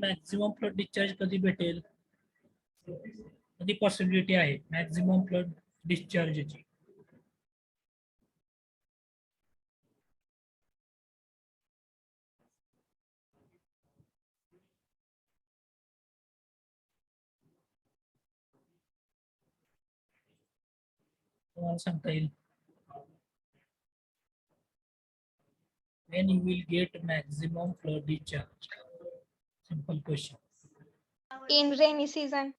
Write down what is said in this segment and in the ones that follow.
Maximum flood discharge कधी भेटेल, कधी पॉसिबिलिटी आहे मॅक्झिमम फ्लड डिस्चार्जची? तुम्हाला सांगता येईल when you will get maximum flood discharge? Simple question. In rainy season.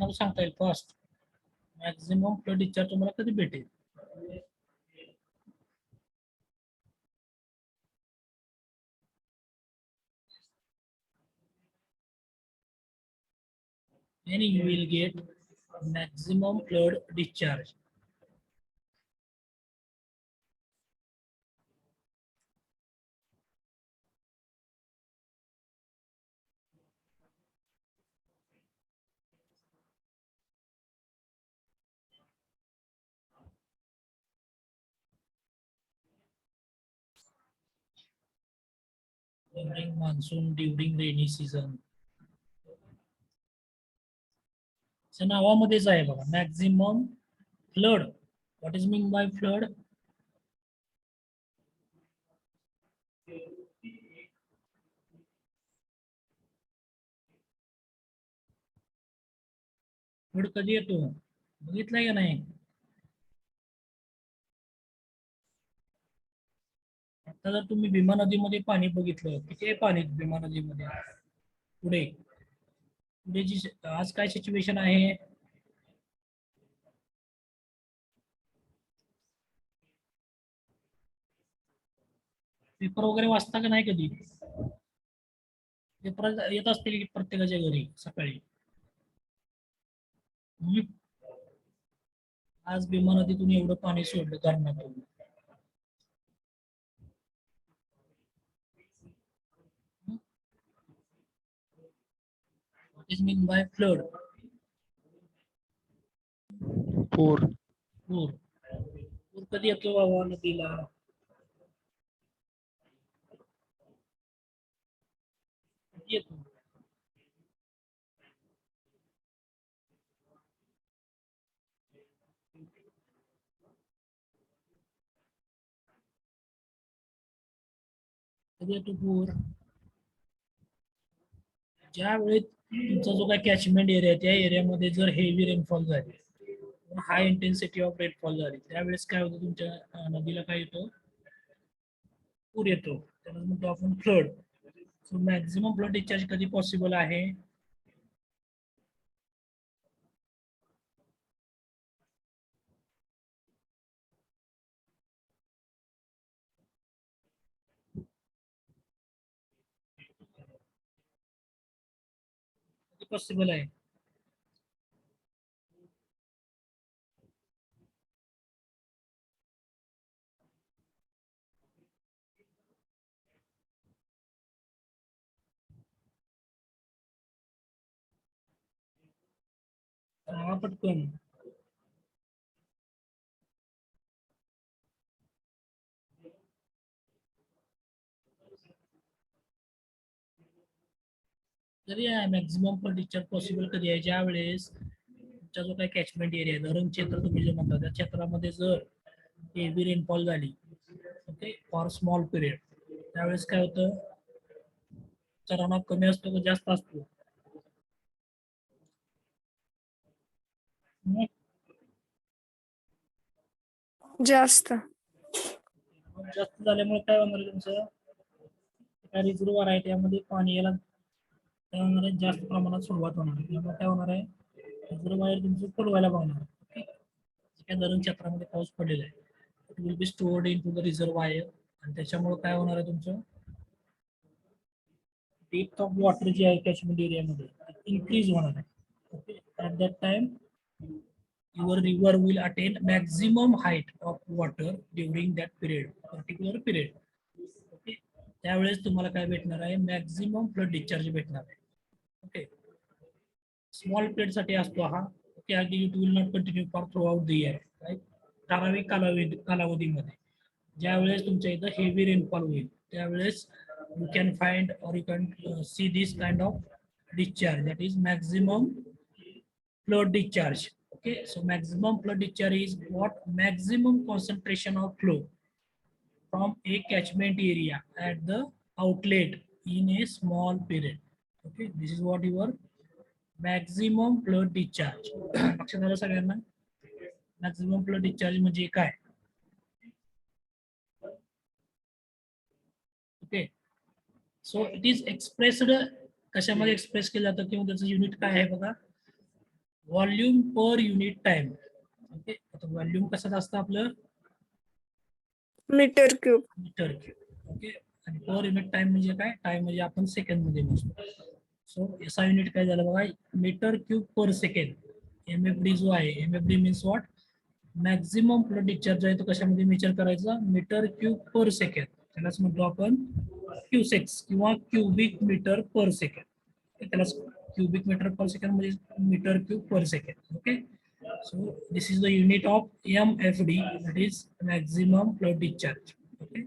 तुम्हाला सांगता येईल फर्स्ट मॅक्झिमम फ्लड डिस्चार्ज तुम्हाला कधी भेटेल? When you will get maximum flood discharge? During monsoon, during rainy season. नावामध्येच आहे बघा maximum flood. What is mean by flood? Flood कधी येतो बघितलंय का नाही? आता जर तुम्ही भीमा नदीमध्ये पाणी बघितलं, किती आहे पाणी भीमा नदीमध्ये? पुढे पुढे जी आज काय सिच्युएशन आहे? पेपर वगैरे वाचता का नाही कधी? पेपर येत असतील की प्रत्येकाच्या घरी सकाळी? आज भीमा नदीतून एवढं पाणी सोडलं धरणातून. What is mean by flood? पूर. पूर. पूर कधी येतो बाबा नदीला? कधी येतो? कधी येतो पूर? ज्यावेळी तुमचा जो काही कॅचमेंट एरिया त्या एरियामध्ये जर हेवी रेनफॉल झाली, हाय इंटेन्सिटी ऑफ रेनफॉल झाली, त्यावेळेस काय होतं तुमच्या नदीला काय येतो? पूर येतो. त्याला म्हणतो आपण flood. So maximum flood discharge कधी पॉसिबल आहे? पॉसिबल आहे? सांगा पटकन. तरी मॅक्झिमम फ्लड डिस्चार्ज पॉसिबल कधी आहे? ज्या वेळेस तुमचा जो काही कॅचमेंट एरिया आहे, धरण क्षेत्र तुम्ही जे म्हणता, त्या क्षेत्रामध्ये जर हेवी रेनफॉल झाली, ओके, फॉर स्मॉल पिरियड, त्यावेळेस काय होतं? रुणाफ कमी असतो का जास्त असतो? जास्त. जास्त झाल्यामुळे काय होणार आहे तुमचं? रिझर्व्हायर आहे त्यामध्ये पाणी याला काय होणार आहे? जास्त प्रमाणात सुरुवात होणार आहे. त्यामुळे काय होणार आहे? रिझर्व्हायर तुमचं फुल व्हायला पाहणार. ओके, त्या धरण क्षेत्रामध्ये पाऊस पडलेला आहे, it will be stored in to the reservoir, आणि त्याच्यामुळे काय होणार आहे तुमचं? डेप्थ ऑफ वॉटर जी आहे कॅचमेंट एरियामध्ये इन्क्रीज होणार आहे. Okay, at that time your river will attain maximum height of water during that period, particular period. Okay, त्यावेळेस तुम्हाला काय भेटणार आहे, मॅक्झिमम फ्लड डिस्चार्ज भेटणार आहे. ओके, स्मॉल पिरियड साठी असतो हा. ओके, अगदी it will not continue for through out the year. ठराविक कालावधीमध्ये ज्यावेळेस तुमच्या इथं हेवी रेनफॉल होईल त्यावेळेस यू कॅन फाइंड और you can see this kind of discharge, that is maximum flood discharge. Okay, so maximum flood discharge is what maximum concentration of flow from a catchment area at the outlet in a small period. Okay, this is what your maximum flood discharge. लक्षात आलं सगळ्यांना? Maximum flood discharge म्हणजे काय? Okay, so it is expressed कशामध्ये express केलं जातं किंवा त्याचं युनिट काय आहे बघा, volume per unit time. Okay, आता व्हॉल्यूम कसं असतं आपलं, metre cube. Metre cube. Okay, आणि पर युनिट टाइम म्हणजे काय, टाइम म्हणजे आपण सेकंड मध्ये मोजतो. सो याचा युनिट काय झालं बघा, metre cube per second. MFD जो आहे, MFD means what, maximum flood discharge आहे तो कशामध्ये मेजर करायचा, मीटर क्यूब पर सेकंड. त्यालाच म्हणतो आपण क्यूसेक्स किंवा क्युबिक मीटर पर सेकंड. त्याला क्युबिक मीटर पर सेकंड म्हणजे metre cube per second. Okay, so this is the unit of MFD, that is maximum flow discharge. Okay,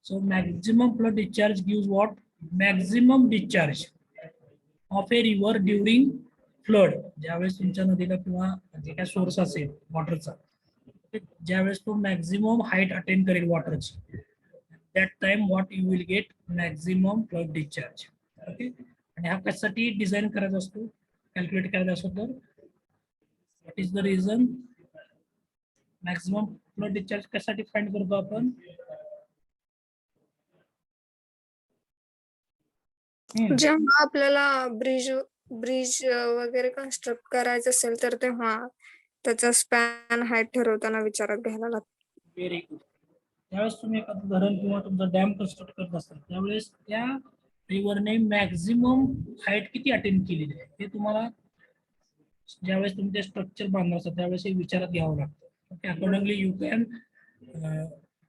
so maximum flow discharge gives what, maximum discharge of a river during flood. ज्यावेळेस तुमच्या नदीला किंवा जे काय source असेल वॉटरचा, ज्यावेळेस तो maximum height attain करेल वॉटरची, that time what you will get maximum flood discharge. Okay, आणि हा कशासाठी डिझाईन करायचा असतो, कॅल्क्युलेट करायचा असतो, तर what is the reason, maximum flood discharge कशासाठी फाइंड करतो आपण, जेव्हा आपल्याला ब्रिज ब्रिज वगैरे कन्स्ट्रक्ट करायचं असेल तर तेव्हा त्याचा स्पॅन हाईट ठरवताना विचारात घ्यायला लागतो. Very good. त्यावेळेस तुम्ही एखादं धरण किंवा तुमचा डॅम कन्स्ट्रक्ट करत असताल त्यावेळेस त्या रिव्हरने मॅक्झिमम हाईट किती अटेन केलेली आहे हे तुम्हाला ज्यावेळेस तुम्ही ते स्ट्रक्चर बांधणार असतात त्यावेळेस हे विचारात घ्यावं लागतं. Okay, accordingly you can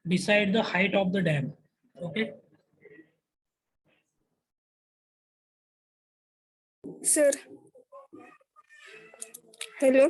decide the height of the dam. Okay, sir hello.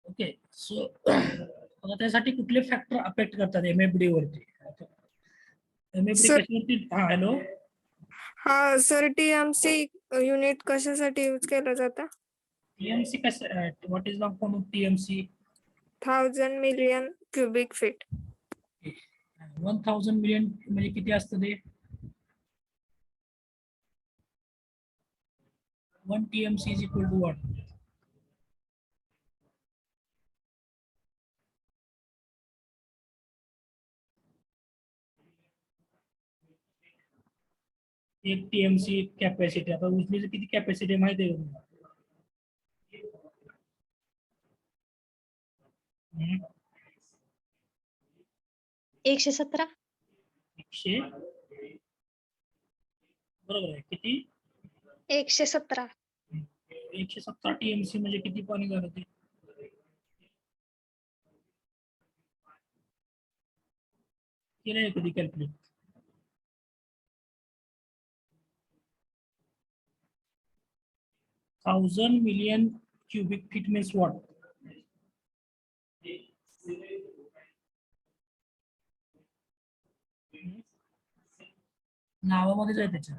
Okay, so आता त्यासाठी कुठले फॅक्टर अफेक्ट करतात MFD वरती, MFD सर कशावरती, हा हॅलो, हा सर, TMC युनिट कशासाठी यूज केलं जातं? TMC कसं, what is the form of TMC, 1000 million cubic feet. 1000 million म्हणजे किती असतं ते, 1 TMC is equal to what, एक TMC कॅपॅसिटी. आता उजनीची किती कॅपॅसिटी माहिती आहे का तुम्हाला? 117. 100, बरोबर आहे, किती, 117. 117 TMC म्हणजे किती पाणी झालं ते, केलं आहे कधी calculate, 1000 million cubic feet means what, नावामध्येच आहे त्याच्या,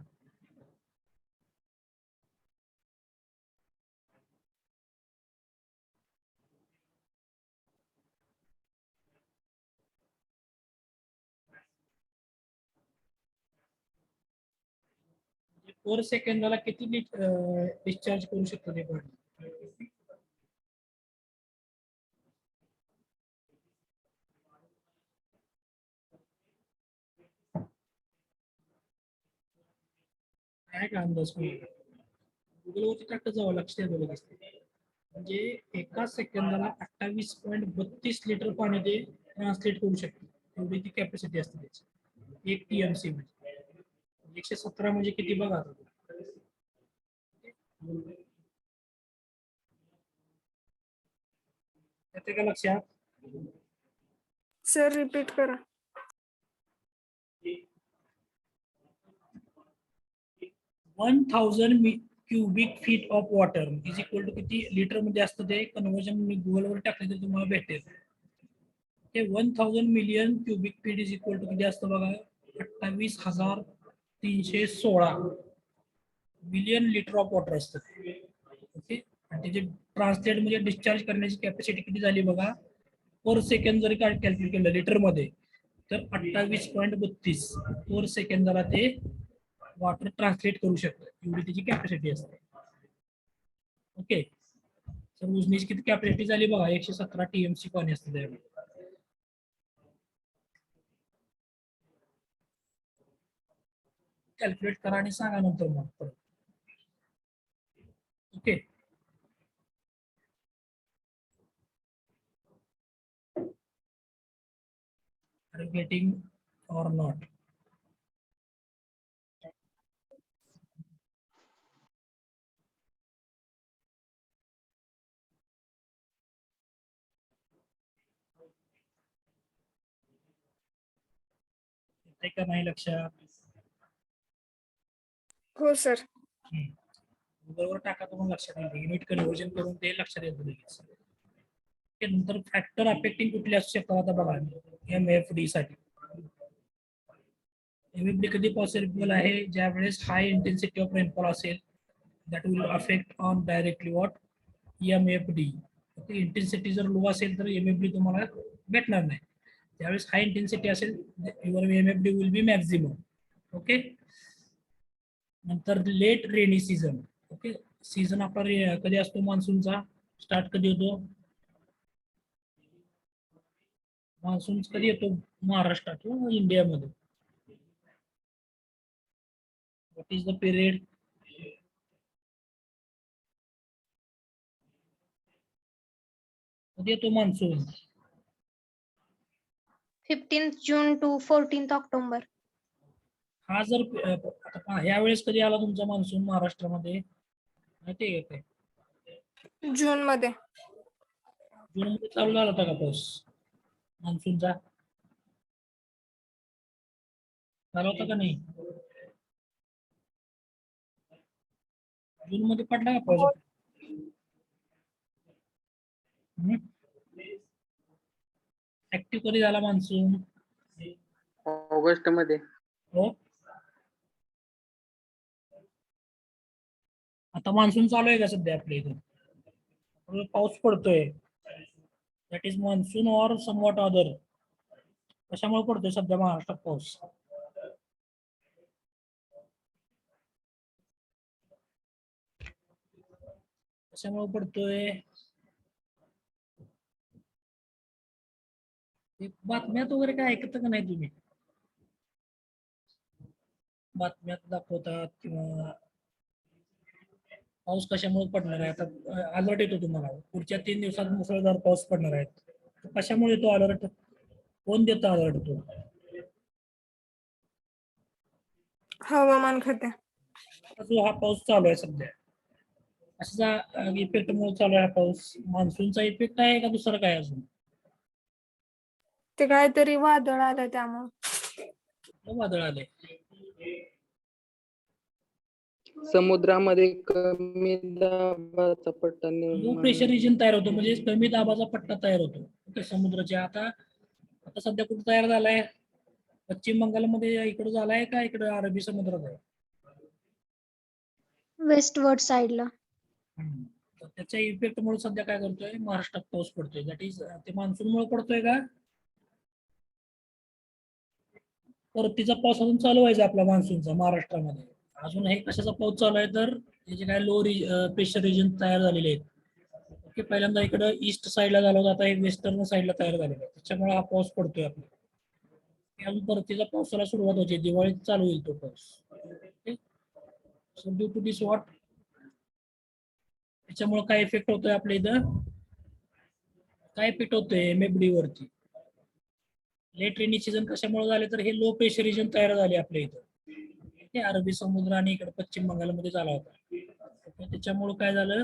पर सेकंदाला किती डिस्चार्ज करू शकतो ते पाणी? काय का अंदाज गुगलवरती टाकत जावं, लक्षात द्यावं लागतं. म्हणजे एका सेकंदाला 28.32 लिटर पाणी ते ट्रान्सलेट करू शकते, एवढी ती कॅपॅसिटी असते त्याची. 1 TMC म्हणजे 117 म्हणजे किती बघा आता. येते का लक्षात? सर रिपीट करा. 1000 cubic feet of water is equal to किती लिटर मध्ये असतं ते कन्व्हर्जन मी गुगलवर टाकलं तर तुम्हाला भेटेल. ते 1000 million cubic feet is equal to किती असतं बघा, 28,316 मिलियन लिटर ऑफ वॉटर असतं. ओके, आणि त्याचे ट्रान्सलेट म्हणजे डिस्चार्ज करण्याची कॅपॅसिटी किती झाली बघा, पर सेकंड जरी कॅल्क्युलेट केलं लिटर मध्ये तर 28.32 पर सेकंदाला ते वॉटर ट्रान्सलेट करू शकतं, एवढी त्याची कॅपॅसिटी असते. ओके, तर उजनीची किती कॅपॅसिटी झाली बघा, 117 TMC पाणी असतं त्यामध्ये. कॅल्क्युलेट करा आणि सांगा नंतर मग परत. Okay, are you getting or not? येतंय का नाही लक्षात? हो सर. गुगलवर टाका तुम्हाला लक्षात येईल, युनिट कन्व्हर्जन करून ते लक्षात येतं लगेच. नंतर फॅक्टर अफेक्टिंग कुठले असू शकतात आता बघा, MFD साठी. MFD कधी पॉसिबल आहे, ज्या वेळेस हाय इंटेन्सिटी ऑफ रेनफॉल असेल, that will affect on directly what, MFD. Intensity जर लो असेल तर MFD तुम्हाला भेटणार नाही. त्यावेळेस हाय इंटेन्सिटी असेल, your MFD will be maximum. Okay, नंतर late rainy season. Okay, season आपला कधी असतो मान्सूनचा, स्टार्ट कधी होतो, मान्सून कधी येतो महाराष्ट्रात किंवा इंडियामध्ये, व्हॉट इज द पिरियड? कधी येतो monsoon? 15th June to 14th October. हा जर आता ह्या वेळेस कधी आला तुमचा मान्सून महाराष्ट्रामध्ये, माहिती आहे काय? जून मध्ये. जून मध्ये चालू झाला होता का पाऊस मान्सूनचा? झाला होता का नाही? जून मध्ये पडला का पाऊस? ऍक्टिव्ह कधी झाला मान्सून? ऑगस्ट मध्ये. हो, आता मान्सून चालू आहे का सध्या आपल्या इथं? पाऊस पडतोय, that is monsoon or somewhat other. कशामुळे पडतोय सध्या महाराष्ट्रात पाऊस? कशामुळे पडतोय? बातम्यात वगैरे काय ऐकत का नाही तुम्ही? बातम्यात दाखवतात किंवा पाऊस कशामुळे पडणार आहे, आता अलर्ट येतो तुम्हाला पुढच्या 3 दिवसात मुसळधार पाऊस पडणार आहे. कशामुळे येतो अलर्ट? कोण देतो अलर्ट? तो हवामान खाते. जो हा पाऊस चालू आहे सध्या, असा इफेक्ट मुळे चालू आहे हा पाऊस. मान्सूनचा इफेक्ट आहे का दुसरं काय अजून? ते काहीतरी वादळ आलं त्यामुळे. वादळ आले, समुद्रामध्ये कमी दाबाचा पट्टा लो प्रेशर रिजन तयार होतो, म्हणजे कमी दाबाचा पट्टा तयार होतो. ओके, समुद्राच्या आता आता सध्या कुठे तयार झालाय? पश्चिम बंगालमध्ये इकडे झालाय का इकडे अरबी समुद्रात आहे? वेस्टवर्ड साईडला. तर त्याच्या इफेक्ट मुळे सध्या काय करतोय, महाराष्ट्रात पाऊस पडतोय. दॅट इज ते मान्सून मुळे पडतोय का? परतीचा पाऊस अजून चालू व्हायचा आपला मान्सूनचा महाराष्ट्रामध्ये. अजून हे कशाचा पाऊस चालू आहे तर त्याचे काय लो प्रेशर रिजन तयार झालेले आहेत. ओके, पहिल्यांदा इकडं ईस्ट साईडला झाला होता, आता हे वेस्टर्न साईडला तयार झालेला आहे, त्याच्यामुळे हा पाऊस पडतोय आपला. अजून परतीचा पावसाला सुरुवात होते, दिवाळीत चालू होईल तो पाऊस. So due to this what, त्याच्यामुळे काय इफेक्ट होतोय आपल्या इथं, काय इफेक्ट होतोय एमएफडी वरती. लेट रेनी सीझन कशामुळे झाले तर हे लो प्रेशर रिजन तयार झाले आपल्या इथं. हे अरबी समुद्र आणि इकडे पश्चिम बंगालमध्ये झाला होता. त्याच्यामुळे काय झालं,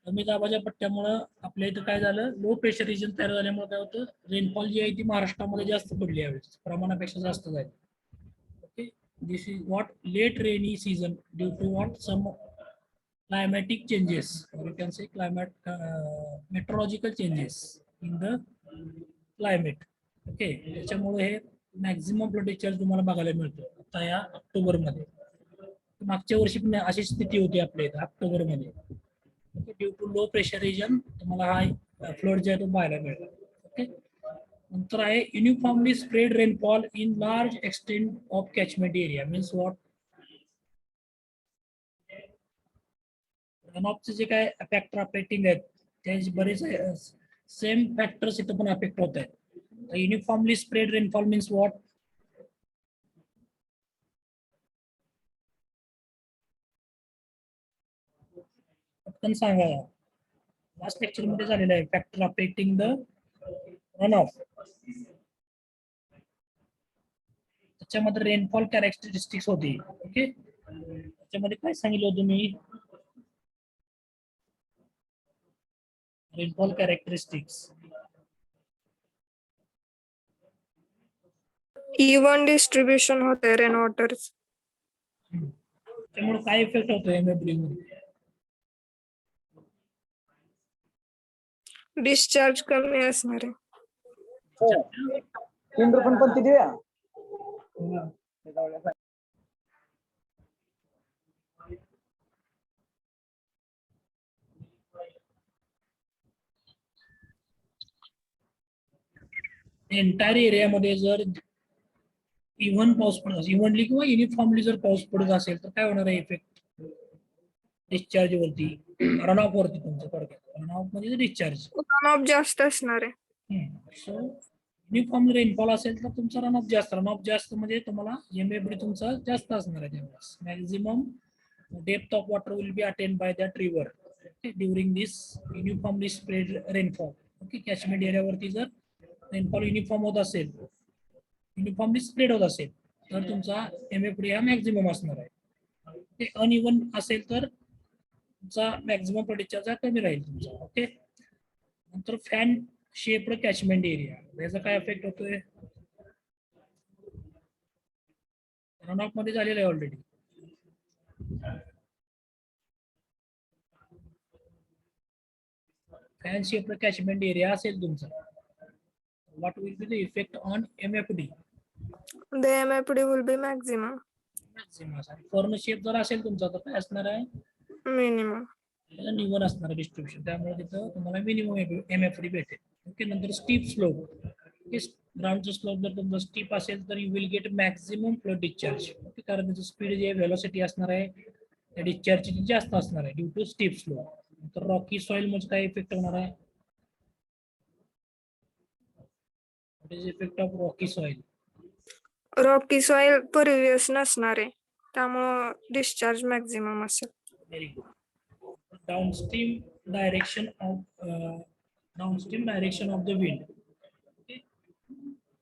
कमी दाबाच्या पट्ट्यामुळं आपल्या इथं काय झालं, लो प्रेशर रिजन तयार झाल्यामुळे काय होतं, रेनफॉल जी आहे ती महाराष्ट्रामध्ये जास्त पडली यावेळेस, प्रमाणापेक्षा जास्त जाईल. Okay, this is what late rainy season due to what some climatic changes, or you can say climate meteorological changes in the climate. Okay, त्याच्यामुळे हे मॅक्झिमम फ्लड डिस्चार्ज तुम्हाला बघायला मिळतो आता या ऑक्टोबर मध्ये. मागच्या वर्षी पण अशी स्थिती होती आपल्या इथं ऑक्टोबर मध्ये. Due to low pressure region तुम्हाला हा फ्लड जे आहे तो पाहायला मिळतो. ओके, नंतर आहे uniformly spread rainfall in large extent of catchment area. Means what, रनऑफचे जे काय फॅक्टर अफेक्टिंग आहेत त्याचे बरेच सेम फॅक्टर्स इथं पण अफेक्ट होत आहेत. Uniformly spread rainfall means what, पटकन सांगा. लास्ट लेक्चर मध्ये झालेलं आहे factor affecting the run of. त्याच्यामध्ये रेनफॉल कॅरेक्टरिस्टिक्स होती. ओके, त्याच्यामध्ये काय सांगितलं होतं मी, रेनफॉल कॅरेक्टरिस्टिक्स. इवन डिस्ट्रीब्युशन होते रेन वॉटर. त्यामुळे काय इफेक्ट होतो एमएफडी मध्ये, डिस्चार्ज कमी असणार आहे. पण किती वेळा एंटायर एरियामध्ये जर इव्हन पाऊस पडत असेल, इव्हनली किंवा युनिफॉर्मली जर पाऊस पडत असेल तर काय होणार आहे इफेक्ट डिस्चार्ज वरती, रन ऑफ वरती तुमचं थोडक्यात. रन ऑफ म्हणजे डिस्चार्ज रन ऑफ जास्त असणार आहे. सो युनिफॉर्म रेनफॉल असेल तर तुमचा रन ऑफ जास्त, रन ऑफ जास्त म्हणजे तुम्हाला एमएफडी तुमचा जास्त असणार आहे त्यावेळेस. Maximum depth of water will be attend by that river during this uniformly spread rainfall. Okay, catchment एरियावरती जर रेनफॉल युनिफॉर्म होत असेल, युनिफॉर्मली स्प्रेड होत असेल तर तुमचा एमएफडी हा मॅक्झिमम असणार आहे. ते अनइव्हन असेल तर तुमचा मॅक्झिमम डिस्चार्ज हा कमी राहील तुमचा. ओके, नंतर फॅन शेप्ड कॅचमेंट एरिया, याचा काय इफेक्ट होतोय, रन ऑफ मध्ये झालेला आहे already. Fan shaped catchment area असेल तुमचा, what will be the effect on MFD? The MFD will be maximum. Corner shape जर असेल तुमचा तर काय असणार आहे, मिनिमम. निवन असणार आहे डिस्ट्रीब्युशन, त्यामुळे तिथं तुम्हाला मिनिमम एमएफडी भेटेल. ओके, नंतर स्टीप स्लोप, ग्राउंडचा स्लोप जर तुमचा स्टीप असेल तर you will get maximum flood discharge. Okay, कारण त्याचं स्पीड जे व्हेलॉसिटी असणार आहे त्या डिस्चार्जची जास्त असणार आहे ड्यू टू स्टीप स्लोप. नंतर रॉकी सॉइल मध्ये काय इफेक्ट होणार आहे, what is effect of Rocky soil. Rocky soil pervious नसणार आहे त्यामुळं डिस्चार्ज मॅक्झिमम असेल. Very good. Downstream direction of the wind. Okay.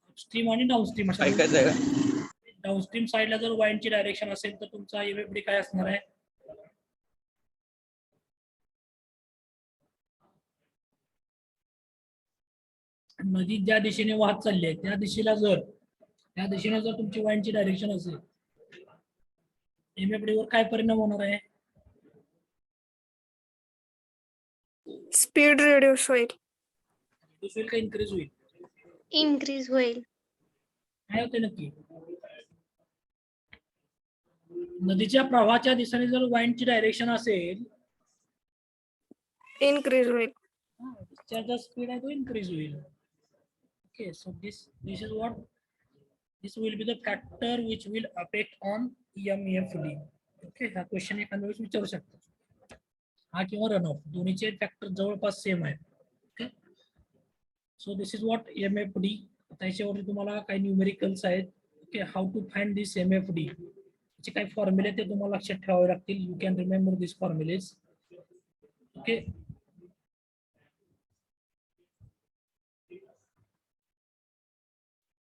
Upstream आणि डाउनस्ट्रीम अशा डाउनस्ट्रीम साईडला जर वाइंडची डायरेक्शन असेल तर तुमचा एमएफडी काय असणार आहे, नदी ज्या दिशेने वाहत चालली आहे त्या दिशेने जर तुमची वाइंडची डायरेक्शन असेल एमएफडी वर काय परिणाम होणार आहे, स्पीड रिड्यूस होईल. होईल का इन्क्रीज होईल, इन्क्रीज होईल. काय होते नक्की, नदीच्या प्रवाहाच्या दिशेने जर वाइंडची डायरेक्शन असेल इन्क्रीज होईल. डिस्चार्जचा स्पीड आहे तो इन्क्रीज होईल. Okay, so this is what, this will be the factor which will affect on MFD. Okay, हा क्वेश्चन एखाद्या वेळेस विचारू शकतो. हा किंवा रन ऑफ दोन्हीचे फॅक्टर जवळपास सेम आहे. Okay, so this is what MFD. त्याच्यावरती तुम्हाला काही न्यूमेरिकल्स आहेत. Okay, how to find this MFD चे काही फॉर्म्युले ते तुम्हाला लक्षात ठेवावे लागतील. You can remember this formulas. Okay,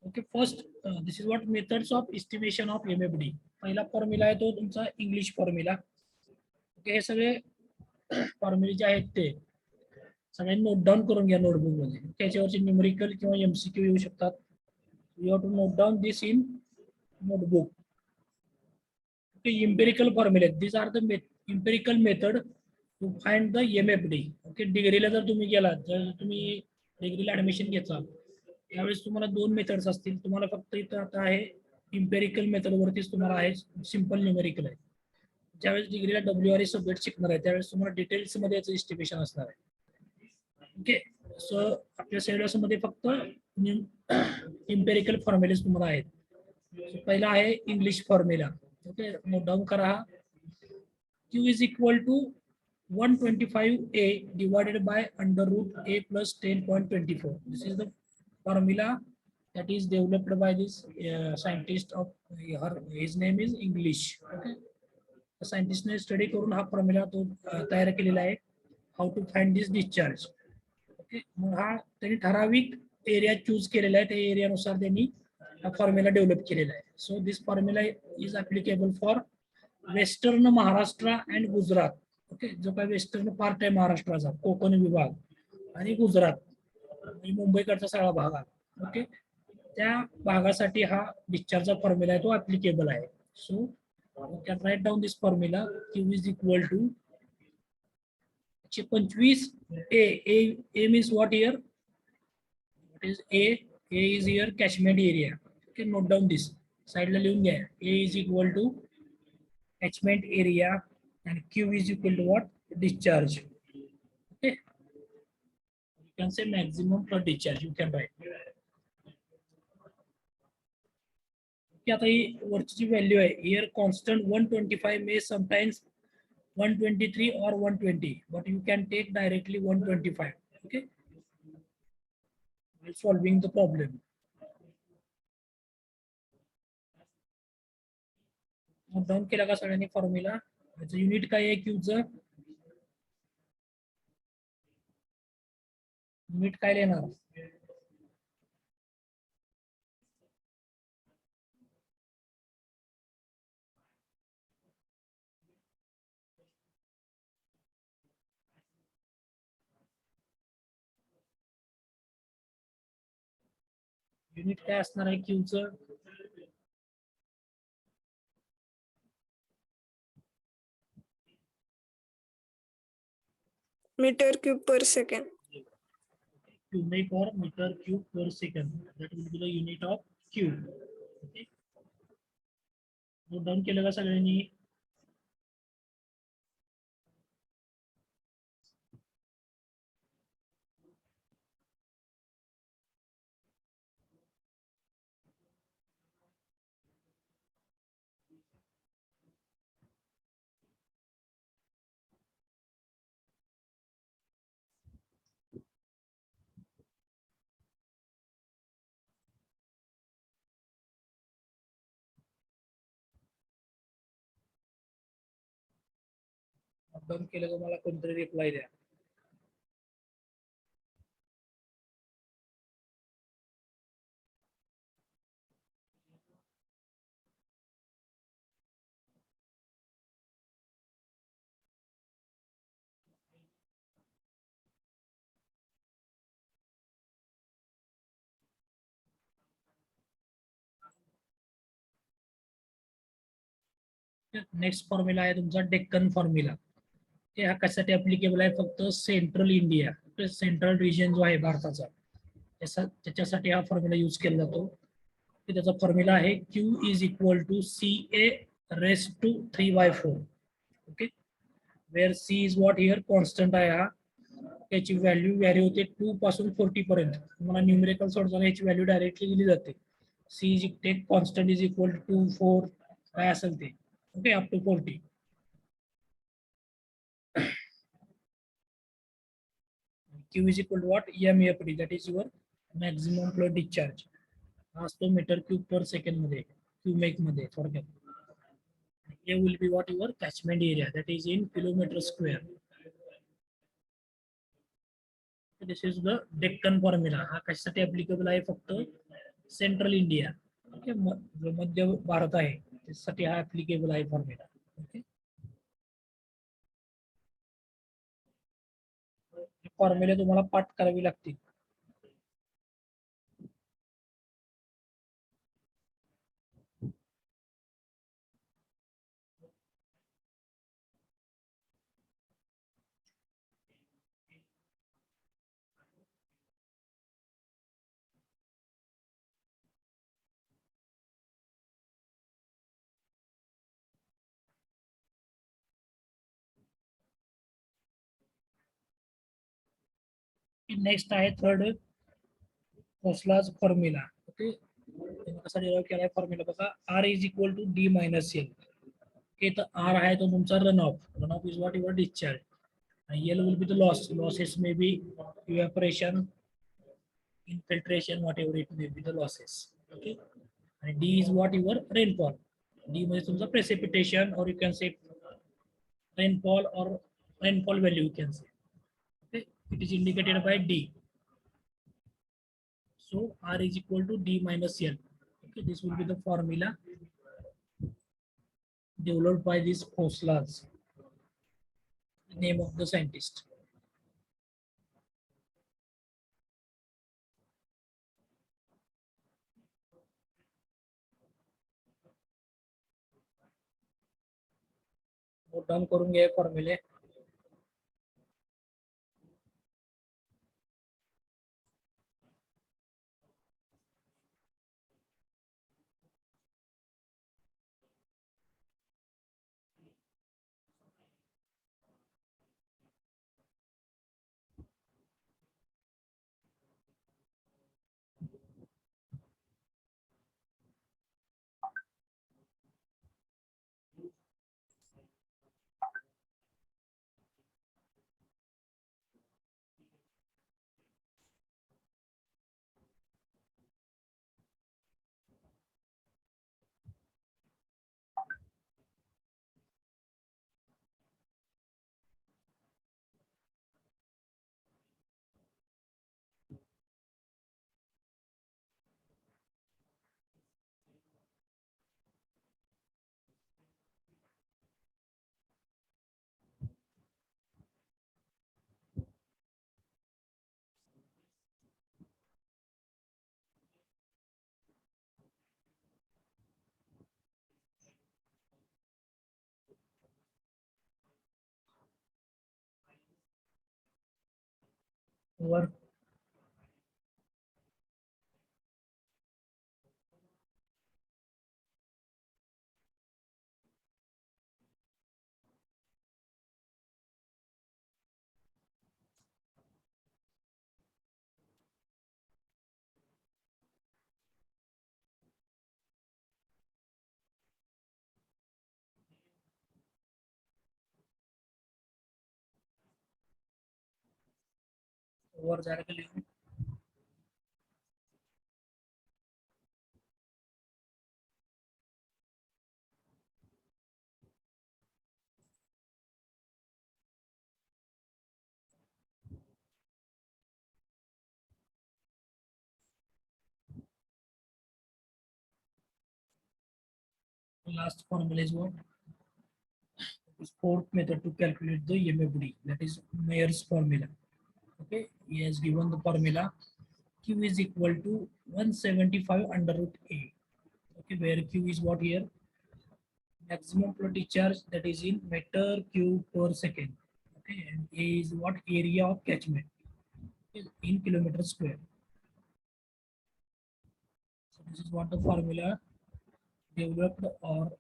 okay, first this is what methods of estimation of MFD. पहिला फॉर्म्युला आहे तो तुमचा इंग्लिश फॉर्म्युला. ओके, हे सगळे फॉर्म्युले जे आहेत ते सगळ्यांनी नोट डाऊन करून घ्या नोटबुक मध्ये. त्याच्यावरचे न्यूमेरिकल किंवा MCQ येऊ शकतात. You have to note down this in notebook. Okay, empirical फॉर्म्युले, this are the empirical method to find the MFD. Okay, डिग्रीला जर तुम्ही गेलात, जर तुम्ही डिग्रीला ऍडमिशन घेतला त्यावेळेस तुम्हाला 2 मेथड्स असतील. तुम्हाला फक्त इथं आता आहे इम्पेरिकल मेथड वरतीच तुम्हाला आहे सिंपल न्यूमेरिकल आहे. ज्यावेळेस डिग्रीला WRE सब्जेक्ट शिकणार आहे त्यावेळेस तुम्हाला डिटेल्स मध्ये याचं एस्टिमेशन असणार आहे. ओके, सो आपल्या सिलेबस मध्ये फक्त इम्पेरिकल फॉर्म्युलेज तुम्हाला आहेत. पहिला आहे English formula. Okay, note down करा. Q is equal to 125A divided by under root A plus 10.24. This is the formula that is developed by this scientist of his name is English. Okay, scientist ने study करून हा formula तो तयार केलेला आहे. How to find this discharge. Okay, मग हा त्यांनी ठराविक एरिया चूज केलेला आहे. त्या एरियानुसार त्यांनी हा फॉर्म्युला डेव्हलप केलेला आहे. So this formula is applicable for western Maharashtra and Gujarat. Okay, जो काही वेस्टर्न पार्ट आहे महाराष्ट्राचा, कोकण विभाग आणि गुजरात आणि मुंबईकडचा सगळा भाग आहे. ओके, त्या भागासाठी हा डिस्चार्जचा फॉर्म्युला आहे तो ऍप्लिकेबल आहे. So you can write down this formula. Q is equal to 25 A means what here? What is A? A is here catchment area. Okay, note down this. Side la लिहून घ्या. A is equal to catchment area and Q is equal to what? Discharge. Okay, you can say maximum per discharge. You can write. की आता ही वरची जी value आहे here constant 125 may sometimes 123 or 120, but you can take directly 125. Okay, while solving the problem. Note down केला का सगळ्यांनी formula? याचं unit काय आहे? क्यूचं युनिट काय लिहिणार? युनिट काय असणार आहे क्यूचं? Meter cube per second. Cubic or meter cube per second. That will be the unit of cube. Okay. Note down केलं का सगळ्यांनी? डाऊन केलं का मला कोणतरी रिप्लाय द्या. नेक्स्ट फॉर्म्युला आहे तुमचा डेक्कन फॉर्म्युला. ते हा कशासाठी ऍप्लिकेबल आहे? फक्त सेंट्रल इंडिया, सेंट्रल रिजन जो आहे भारताचा त्याच्यासाठी हा फॉर्म्युला यूज केला जातो. त्याचा फॉर्म्युला आहे Q is equal to CA raised to 3/4. Okay, where C is what here constant आहे हा. त्याची व्हॅल्यू होते 2 पासून 40 पर्यंत. तुम्हाला न्यूमेरिकल सोडताना याची व्हॅल्यू डायरेक्टली दिली जाते. C is take constant is equal to 2, 4 काय असेल ते. Okay, up to 40. Q is equal to what? MFD, that is your maximum flow discharge. हा असतो मीटर क्यूब पर सेकंड मध्ये, क्यूमेक मध्ये थोडक्यात. A will be what your catchment area, that is in kilometer square. This is the Deccan formula. हा कशासाठी applicable आहे? फक्त central India, okay, जो मध्य भारत आहे त्यासाठी हा ऍप्लिकेबल आहे फॉर्म्युला. ओके, फॉर्म्युले तुम्हाला पाठ करावी लागतील. नेक्स्ट आहे थर्ड कोसलाच फॉर्म्युला. ओके, कसा डिराइव केलाय फॉर्म्युला बघा. R is equal to D minus L. Okay, तर R आहे तो तुमचा run off is what your discharge, and L will be the loss. Losses may be evaporation, infiltration, whatever it may be the losses. Okay, and D is what your rainfall. D म्हणजे तुमचा precipitation, or you can say rainfall or rainfall value, you can say. Okay, it is indicated by D. So R is equal to D minus L. Okay, this will be the formula developed by this Koslaz, the name of the scientist. Note down करून घ्या फॉर्म्युले. वर वर जाने के लिए last formula is what? Fourth method to calculate the MFD, that is Mayer's formula. Okay, he has given the formula Q is equal to 175 under root A. Okay, where Q is what here? Maximum flow discharge, that is in meter cube per second. Okay, and A is what? Area of catchment, okay, in kilometer square. So this is what the formula developed or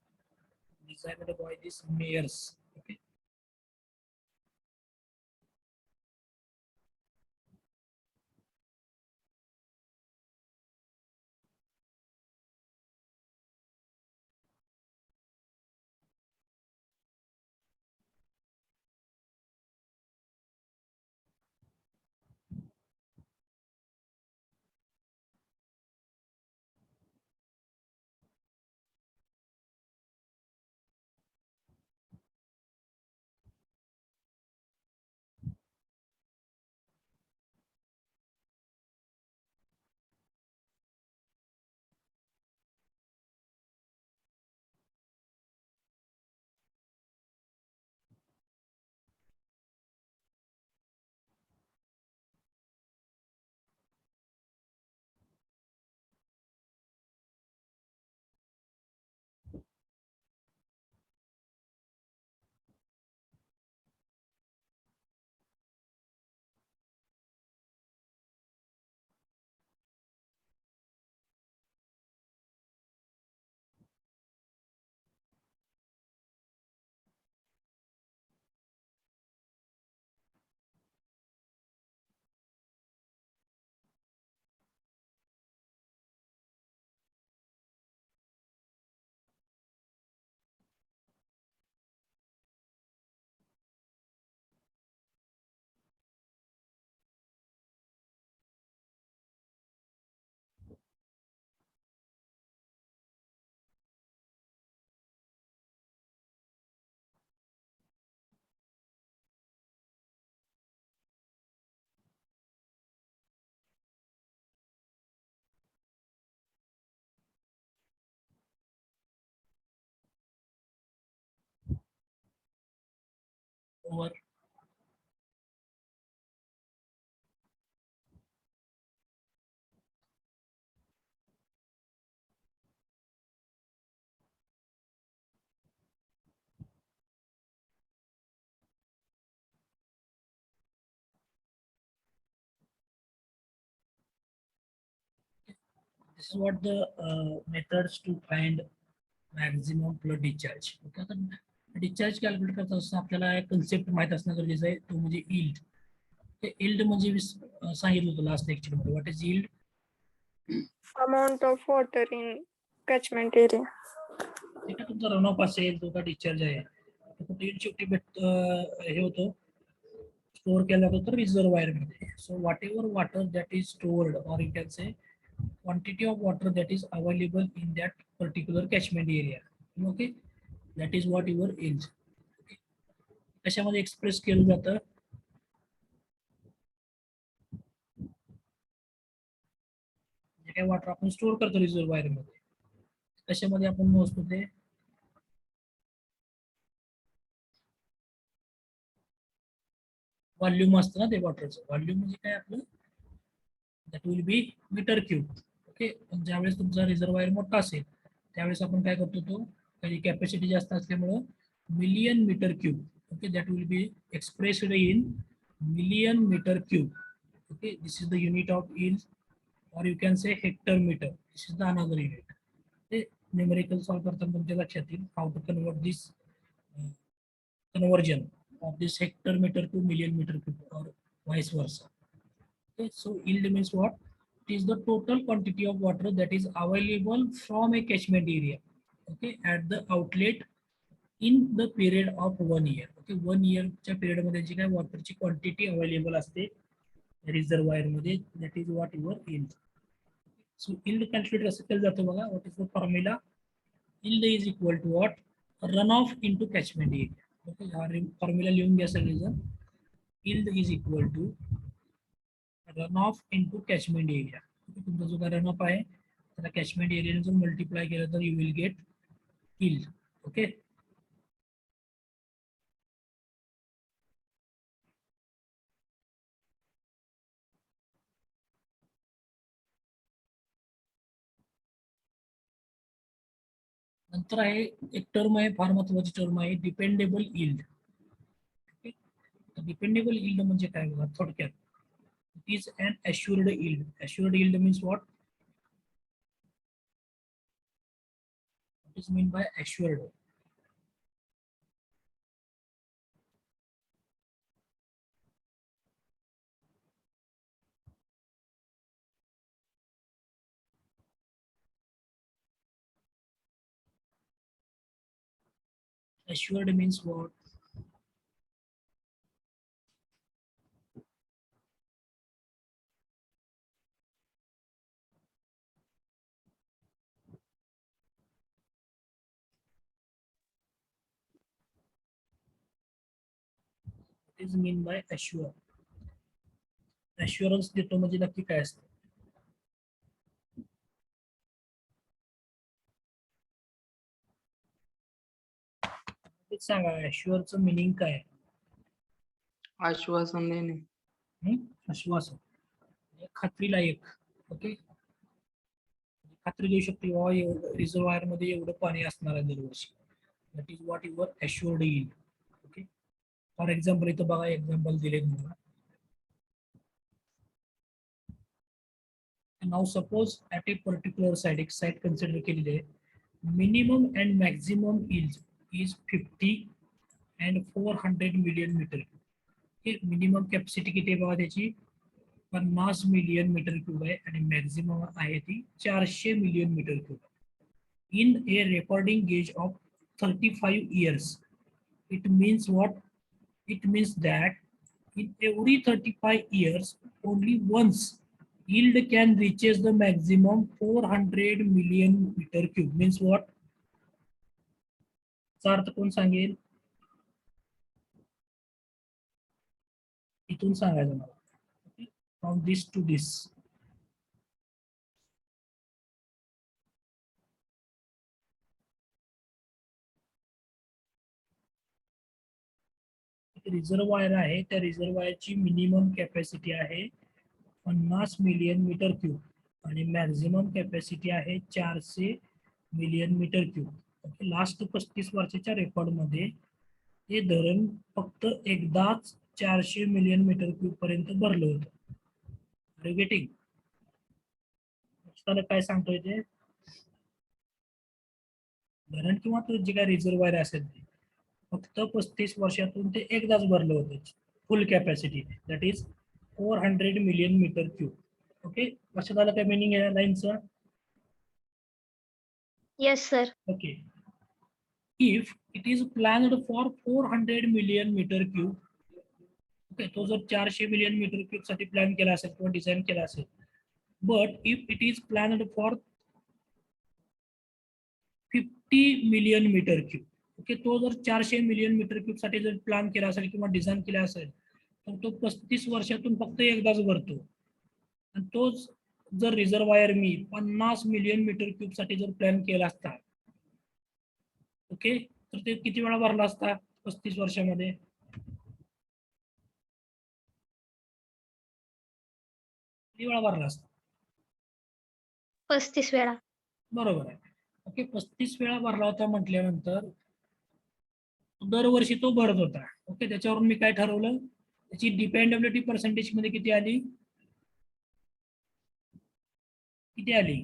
designed by this Mayers. Okay. over. This is what the methods to find maximum flow discharge. Okay, आता discharge calculate करत असताना आपल्याला एक concept माहित असणं गरजेचं आहे, तो म्हणजे yield. yield म्हणजे सांगितलं होतं लास्ट लेक्चर मध्ये. What is yield? Amount of water in catchment area. ठीक आहे, तुमचा रन ऑफ असेल तो का डिस्चार्ज आहे, तर yield शेवटी हे होतं, स्टोअर केला जातो तर रिझर्वायर मध्ये. So what ever water that is stored, or you can say quantity of water that is available in that particular catchment area. Okay, that is what your yield. Okay. कशामध्ये express केलं जातं? जे काही water आपण store करतो reservoir मध्ये, कशामध्ये आपण मोजतो ते? व्हॉल्यूम असतं ना ते वॉटरचं. व्हॉल्यूम म्हणजे काय आपलं? That will be metre cube. Okay, ज्यावेळेस तुमचा रिझर्वायर मोठा असेल त्यावेळेस आपण काय करतो, तो त्याची कॅपॅसिटी जास्त असल्यामुळं million metre cube. Okay, that will be expressed in million metre cube. Okay, this is the unit of yield, or you can say hector meter. This is the another unit. ते numerical solve करताना तुमच्या लक्षात येईल how to convert this conversion of this hector meter to million meter cube or vice versa. Okay, so yield means what? It is the total quantity of water that is available from a catchment area, okay, at the outlet in the period of 1 year. Okay, 1 year च्या period मध्ये जी काय वॉटरची quantity available असते reservoir मध्ये, that is what your yield. So yield calculate कसं केलं जातं बघा. What is the formula? yield is equal to what? Runoff into catchment area. Okay, हा फॉर्म्युला लिहून घ्या सगळेजण. yield is equal to runoff into catchment area. तुमचा जो काय रनऑफ आहे त्याला कॅचमेंट एरियाने जर मल्टिप्लाय केलं तर you will get yield. Okay, नंतर आहे एक टर्म आहे, फार महत्वाची टर्म आहे, डिपेंडेबल yield. डिपेंडेबल yield म्हणजे काय बघा थोडक्यात. It is an assured yield. Assured yield means what? What is mean by assured? Assured means what? What is mean by assure? Assurance देतो म्हणजे नक्की काय असतं? ते सांगा, assureचं मिनिंग काय आहे? आश्वासन देणे. आश्वासन, खात्रीला एक. ओके, खात्री देऊ शकते बाबा रिझर्वायर मध्ये एवढं पाणी असणार आहे दरवर्षी. That is what your assured yield. Okay, for example इथं बघा एक्झाम्पल दिले तुम्हाला. Now suppose at a particular site, एक साइट कन्सिडर केलेली आहे, minimum and maximum yield is 50 and 400 million metre. Minimum capacity किती आहे बघा त्याची? 50 मिलियन मीटर क्यूब आहे आणि मॅक्झिमम आहे ती 400 million metre cube. In a recording gauge of 35 years. It means what? It means that in every 35 years only once yield can reaches the maximum 400 million meter cube. Means what? चा अर्थ कोण सांगेल? इथून सांगायचं मला. From this to this. एक reservoir आहे, त्या रिझर्वायरची मिनिमम कॅपॅसिटी आहे 50 मिलियन मीटर क्यूब आणि मॅक्झिमम कॅपॅसिटी आहे 400 million metre cube. Okay, last 35 वर्षाच्या रेकॉर्डमध्ये हे धरण फक्त एकदाच 400 मिलियन मीटर क्यूब पर्यंत भरलं होतं. गेटिंग काय सांगतोय ते धरण किंवा तो जे काय रिझर्वायर असेल ते फक्त 35 वर्षातून ते एकदाच भरलं होतं full capacity, that is 400 million metre cube. Okay, लक्षात आलं काय मिनिंग या लाईनचं? Yes, sir. Okay. If it is planned for 400 million meter cube, okay, तो जर 400 मिलियन मीटर क्यूब साठी प्लॅन केला असेल किंवा डिझाईन केला असेल, but if it is planned for 50 million metre cube, okay, तो जर 400 मिलियन मीटर क्यूब साठी जर प्लॅन केला असेल किंवा डिझाईन केला असेल तर तो 35 वर्षातून फक्त एकदाच भरतो. आणि तोच जर रिझर्वायर मी 50 मिलियन मीटर क्यूब साठी जर प्लॅन केला असता, ओके, तर ते किती वेळा भरला असता 35 वर्षामध्ये? किती वेळा भरला असता? 35 वेळा. बरोबर आहे. ओके, 35 वेळा भरला होता म्हटल्यानंतर दरवर्षी तो भरत होता. ओके, त्याच्यावरून मी काय ठरवलं, त्याची डिपेंडेबिलिटी पर्सेंटेज मध्ये किती आली? किती आली?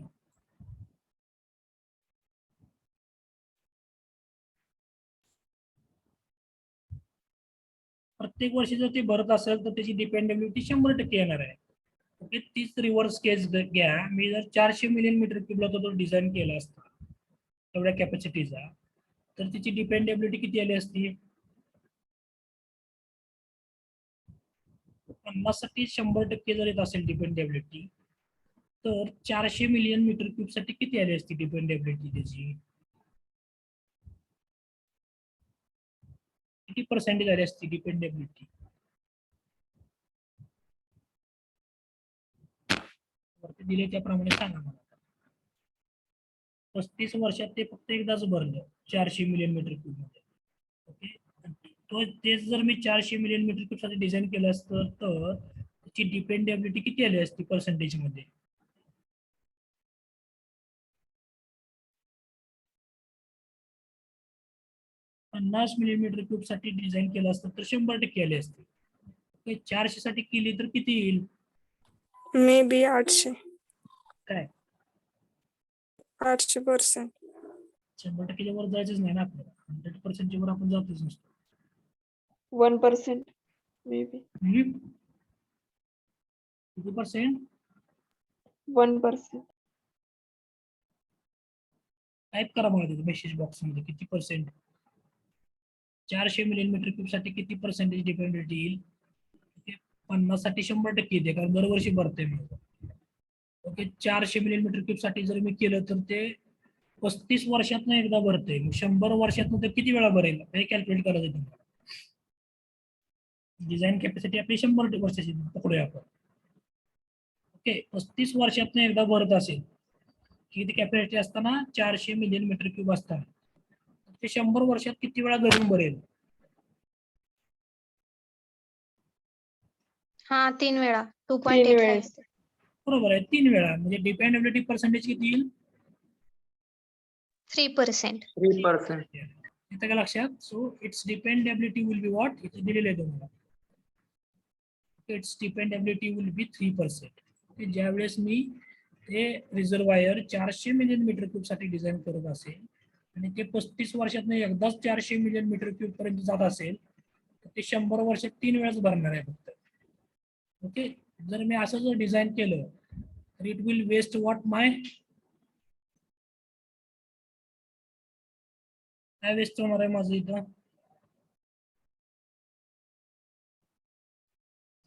प्रत्येक वर्षी जर ते भरत असेल तर त्याची डिपेंडेबिलिटी 100% येणार आहे. ओके, तीच रिव्हर्स केस घ्या, मी जर 400 मिलियन मीटर क्यूबला तो डिझाईन केला असता तेवढ्या कॅपॅसिटीचा, तर तिची डिपेंडेबिलिटी किती आली असती? 50 साठी 100% जर येत असेल डिपेंडेबिलिटी, तर 400 मिलियन मीटर क्यूब साठी किती आली असती डिपेंडेबिलिटी त्याची? किती पर्सेंटेज आली असती डिपेंडेबिलिटी? वरती दिले त्याप्रमाणे सांगा मला. 35 वर्षात ते फक्त एकदाच भरलं 400 मिलियन मीटर क्यूब मध्ये. ओके, तो तेच जर मी 400 मिलियन मीटर क्यूब साठी डिझाईन केलं असतं तर त्याची डिपेंडेबिलिटी किती आली असती पर्सेंटेज मध्ये? पन्नास मिलीमीटर क्यूब साठी डिझाईन केलं असतं तर 100% आली असते. ओके, 400 साठी केली तर किती येईल? May be 800. काय 800%. 100%च्या वर जायचंच नाही ना आपल्याला, 100%च्या वर आपण जातच नसतो. 1% maybe. किती पर्सेंट? 1%. टाईप करा मला तिथे मेसेज बॉक्स मध्ये किती पर्सेंट. 400 मिलियन मीटर क्यूब साठी किती पर्सेंटेज डिपेंडेबिलिटी येईल? 50 साठी 100% येते कारण दरवर्षी भरते मी. ओके, 400 मिलियन मीटर क्यूब साठी जर मी केलं तर ते 35 वर्षातनं एकदा भरते. 100 वर्षातनं ते किती वेळा भरेल हे कॅल्क्युलेट करायचं तुम्हाला. डिझाईन कॅपॅसिटी आपली 100 वर्षाची पकडूया आपण. ओके, 35 वर्षातनं एकदा भरत असेल किती कॅपॅसिटी असताना 400 मिलियन मीटर क्यूब असताना ते 100 वर्षात किती वेळा धरून भरेल? हा 3 वेळा. 3 2.8 वेळेस. बरोबर आहे, 3 वेळा. म्हणजे डिपेंडेबिलिटी पर्सेंटेज किती येईल? 3%. 3%. येतं का लक्षात? So it's dependability will be what, इथे दिलेलं आहे तुम्हाला. It's dependability will be 3%. ज्यावेळेस मी ते रिझर्वायर 400 मिलियन मीटर क्यूब साठी डिझाईन करत असेल आणि ते 35 वर्षात एकदाच 400 मिलियन मीटर क्यूब पर्यंत जात असेल तर ते 100 वर्षात 3 वेळाच भरणार आहे फक्त. ओके, जर मी असं जर डिझाईन केलं तर इट विल वेस्ट व्हॉट माय, काय वेस्ट होणार आहे माझं इथं?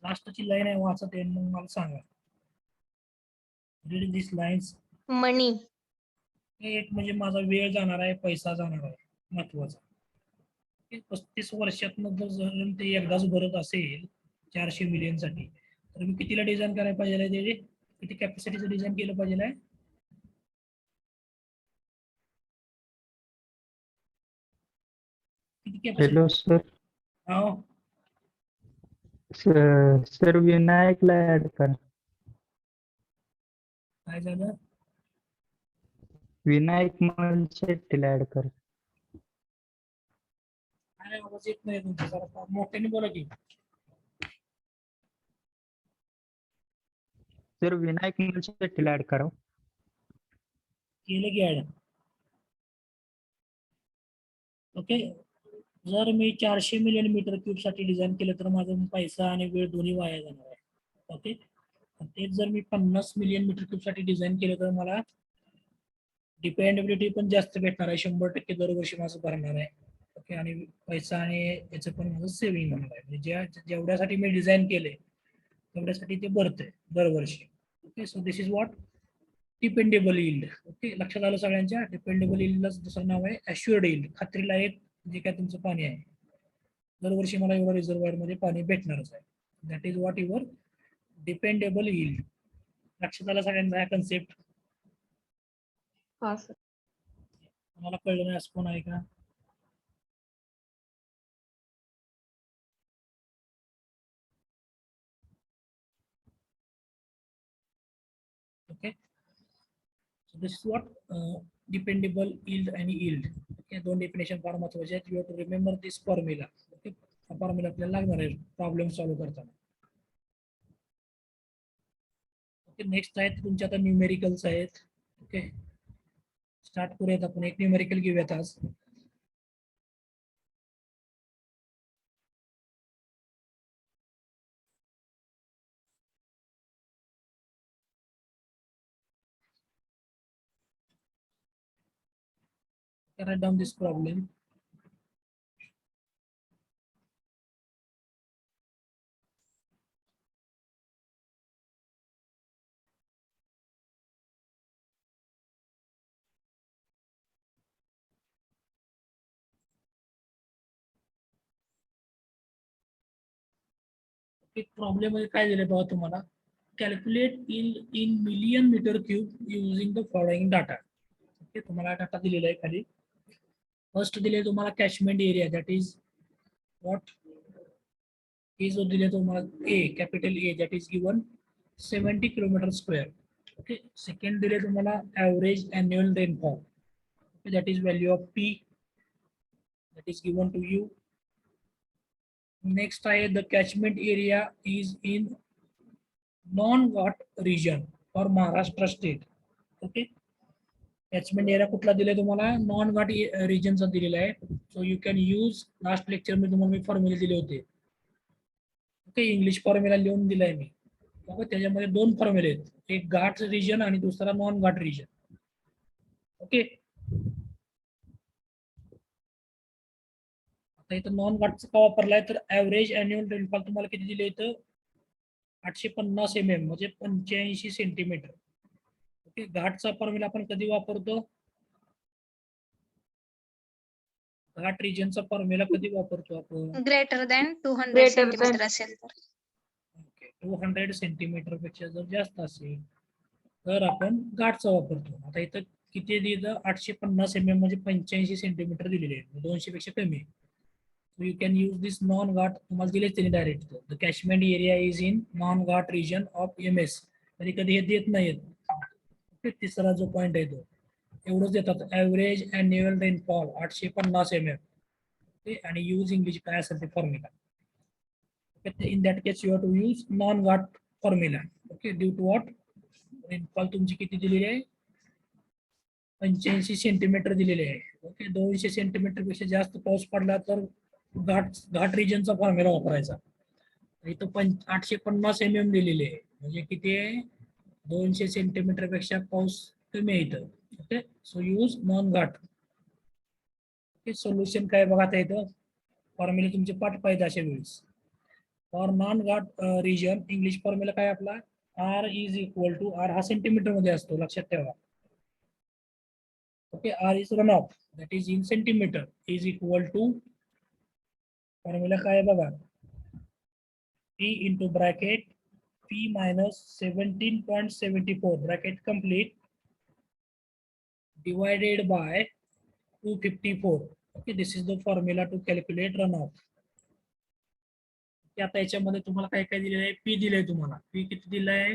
लास्टची लाईन आहे वाचत आहे, मग मला सांगा. रीड दिस लाईन्स. मनी. एक म्हणजे माझा वेळ जाणार आहे, पैसा जाणार आहे महत्वाचा. 35 वर्षातनं जर ते एकदाच भरत असेल 400 मिलियन साठी तर मी कितीला डिझाईन करायला पाहिजे आहे? त्याचे किती कॅपॅसिटीचं डिझाईन केलं पाहिजे आहे? किती कॅपॅसिटी? हेलो सर, हो, सर विनायकला ऍड करा. काय झालं? विनायक शेट्टीला ऍड करा. काय आवाज येत नाही तुमचा, जरा मोठ्याने बोला की. सर विनायक शेट्टीला ऍड करा. केलं की ऍड. ओके, जर मी 400 मिलियन मीटर क्यूब साठी डिझाईन केलं तर माझा पैसा आणि वेळ दोन्ही वाया जाणार आहे. ओके, तेच जर मी 50 मिलियन मीटर क्यूब साठी डिझाईन केलं तर मला डिपेंडेबिलिटी पण जास्त भेटणार आहे, 100% दरवर्षी माझं भरणार आहे. ओके, आणि पैसा आणि याचं पण माझं सेव्हिंग होणार आहे. म्हणजे जेवढ्यासाठी मी डिझाईन केले तेवढ्यासाठी ते भरतंय दरवर्षी. Okay, so this is what dependable yield. Okay, लक्षात आलं सगळ्यांच्या. डिपेंडेबल यील्डला दुसरं नाव आहे अश्युअर्ड यील्ड, खात्रीला एक जे काय तुमचं पाणी आहे दरवर्षी मला एवढं रिझर्वायर मध्ये पाणी भेटणारच आहे. That is what your dependable yield. लक्षात आलं सगळ्यांचा हा कन्सेप्ट? हा सर. मला कळलं नाही असं कोण आहे का? Okay, so this is what dependable yield आणि yield. ओके, दोन डेफिनेशन फार महत्वाचे आहेत. You have to remember this formula. Okay, हा फॉर्म्युला आपल्याला लागणार आहे प्रॉब्लेम सॉल्व्ह करताना. ओके, नेक्स्ट आहेत तुमच्या आता न्यूमेरिकल्स आहेत. ओके, स्टार्ट करूयात आपण. एक न्यूमेरिकल घेऊयात आज. Write down this problem. एक प्रॉब्लेम मध्ये काय दिले बघा तुम्हाला. Calculate in million metre cube using the following data. Okay, तुम्हाला डाटा दिलेला आहे खाली. फर्स्ट दिले तुम्हाला catchment area, that is what हे जो दिले तुम्हाला A, capital A, that is given 70 kilometer square. Okay, second दिले तुम्हाला average annual rainfall, that is value of P, that is given to you. Next आहे the catchment area is in non ghat region for Maharashtra state. Okay, catchment area कुठला दिलाय तुम्हाला? Non ghat रिजनचा दिलेला आहे. So you can use, last lecture मध्ये तुम्हाला मी फॉर्म्युले दिले होते. ओके, इंग्लिश फॉर्म्युला लिहून दिलाय मी. ओके, त्याच्यामध्ये दोन फॉर्म्युले आहेत, एक घाट रिजन आणि दुसरा नॉन घाट रिजन. ओके, आता इथं नॉन घाटचा का वापरलाय तर ऍव्हरेज अॅन्युअल रेनफॉल तुम्हाला किती दिले इथं? 850 mm म्हणजे 85 सेंटीमीटर. ओके, घाटचा फॉर्म्युला आपण कधी वापरतो? घाट रिजनचा फॉर्म्युला कधी वापरतो आपण? Greater than 200 Greater centimetre than. असेल तर. ओके, 200 सेंटीमीटर पेक्षा जर जास्त असेल तर आपण घाटचा वापरतो. आता इथं किती दिलं? 850 mm म्हणजे 85 सेंटीमीटर दिलेले आहे, 200 पेक्षा कमी आहे. So you can use this non-Ghat. तुम्हाला दिलेच त्यांनी direct. The catchment area is in non-Ghat region of MS. कधी कधी हे देत नाहीत. ओके, तिसरा जो पॉइंट आहे तो एवढंच देतात. Average annual rainfall 850 mm. Okay, आणि यूज इंग्लिश काय असेल ते formula. Okay, in that case you have to use non ghat formula. Okay, due to what rainfall तुमची किती दिलेली आहे? 85 सेंटीमीटर दिलेले आहे. ओके, 200 सेंटीमीटर पेक्षा जास्त पाऊस पडला तर घाट रिजनचा फॉर्म्युला वापरायचा. इथं 850 mm दिलेले आहे म्हणजे किती आहे? 200 सेंटीमीटर पेक्षा पाऊस कमी आहे इथं. ओके, सो यूज नॉन घाट. ओके, सोल्युशन काय बघा आता इथं फॉर्म्युले तुमचे पाठ पाहिजे अशा वेळेस. For non ghat region English formula काय आपला? R is equal to, R हा सेंटीमीटर मध्ये असतो, लक्षात ठेवा. Okay, R is run off, that is in centimetre, is equal to formula काय आहे बघा, P into bracket P minus 17.74 bracket complete divided by 254. Okay, this is the formula to calculate runoff. की आता याच्यामध्ये तुम्हाला काय काय दिलेलं आहे, पी दिलंय तुम्हाला. पी किती दिलंय?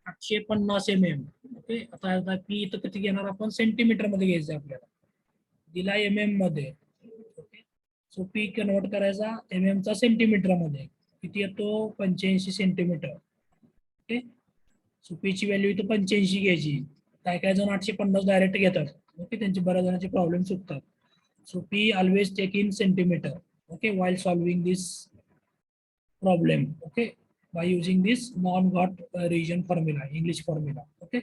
850 mm. ओके, आता पी इथं किती घेणार आपण? सेंटीमीटर मध्ये घ्यायचं आपल्याला. दिला MM मध्ये. ओके, सो पी कन्वर्ट करायचा MM चा सेंटीमीटर मध्ये. किती येतो? 85 सेंटीमीटर. ओके, सो पी ची व्हॅल्यू इथं 85 घ्यायची. काय काय जण 850 डायरेक्ट घेतात. ओके, त्यांचे बऱ्याच जणांचे प्रॉब्लेम सुटतात. So P always take in centimetre. Okay, while solving this problem, okay, by using this non-Got region formula, English formula. Okay,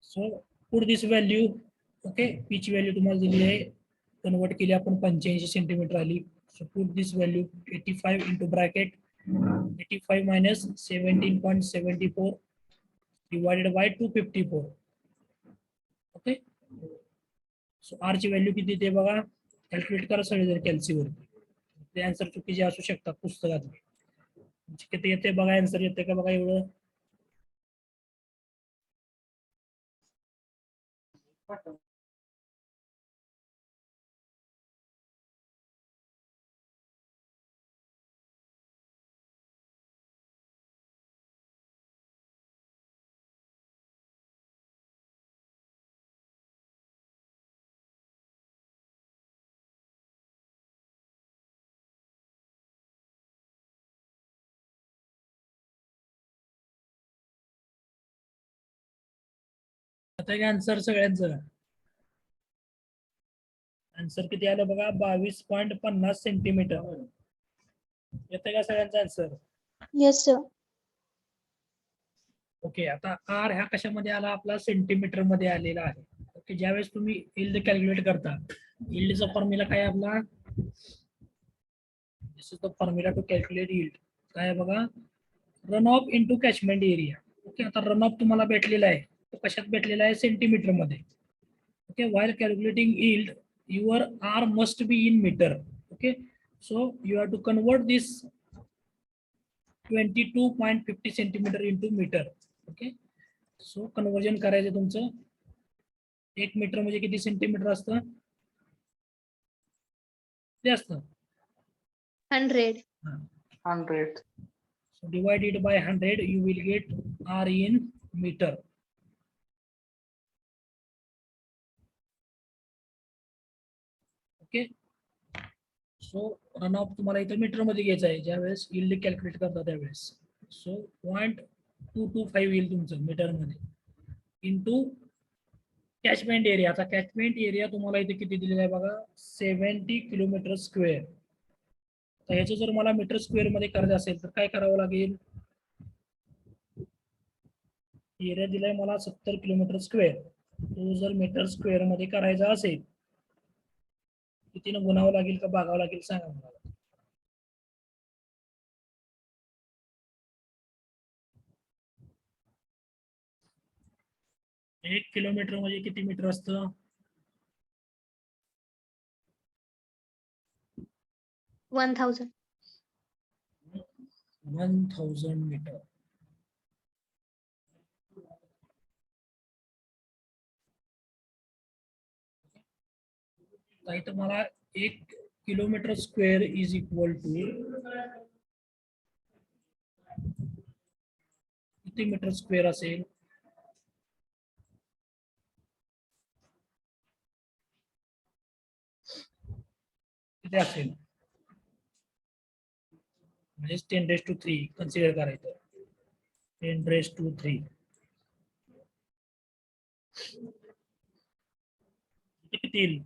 so put this value. Okay, p ची व्हॅल्यू तुम्हाला दिली आहे, कन्वर्ट केली आपण 85 सेंटीमीटर आली. So put this value 85 into bracket 85 minus 17.74 divided by 254. Okay, so R ची value किती ते बघा, कॅल्क्युलेट करा सगळे कॅल्सीवरती. ते आन्सर चुकीचे असू शकतात पुस्तकातले. किती येते बघा, आन्सर येते का बघा एवढं. आता काय आन्सर सगळ्यांचं? आन्सर किती आलं बघा, 22.50 सेंटीमीटर. येते का सगळ्यांचा आन्सर? Yes sir. ओके, आता आर ह्या कशामध्ये आला आपला? सेंटीमीटर मध्ये आलेला आहे. ओके, ज्यावेळेस तुम्ही इल्ड कॅल्क्युलेट करता, इल्डचा फॉर्म्युला काय आपला? This is the formula to calculate yield. काय आहे बघा, run off into catchment area. Okay, आता रन ऑफ तुम्हाला भेटलेला आहे, तो कशात भेटलेला आहे? सेंटीमीटर मध्ये. Okay, while calculating yield your R must be in meter. Okay, so you have to convert this 22.50 centimeter into meter. Okay, so conversion करायचं तुमचं. 1 मीटर म्हणजे किती सेंटीमीटर असतं? ते असतं 100. 100. so divide it by 100, you will get R in meter. Okay, so run off तुम्हाला इथं metre मध्ये घ्यायचं आहे ज्यावेळेस यील्ड कॅल्क्युलेट करता त्यावेळेस. सो 0.225 येईल तुमचं मीटर मध्ये इंटू कॅचमेंट एरिया. आता कॅचमेंट एरिया तुम्हाला इथे किती दिलेला आहे बघा, 70 किलोमीटर स्क्वेअर. तर ह्याचं जर मला मीटर स्क्वेअर मध्ये करायचं असेल तर काय करावं लागेल? एरिया दिलाय मला 70 किलोमीटर स्क्वेअर. तो जर मीटर स्क्वेअर मध्ये करायचा असेल कितीनं गुणावं लागेल का भागावं लागेल सांगा मला. 1 किलोमीटर म्हणजे किती मीटर असतं? 1000. 1000 मीटर. तर इथं मला 1 kilometre square is equal to किती मीटर स्क्वेअर असेल? किती असेल? म्हणजे 10⁻³ कन्सिडर करायचं. 10⁻³ किती येईल?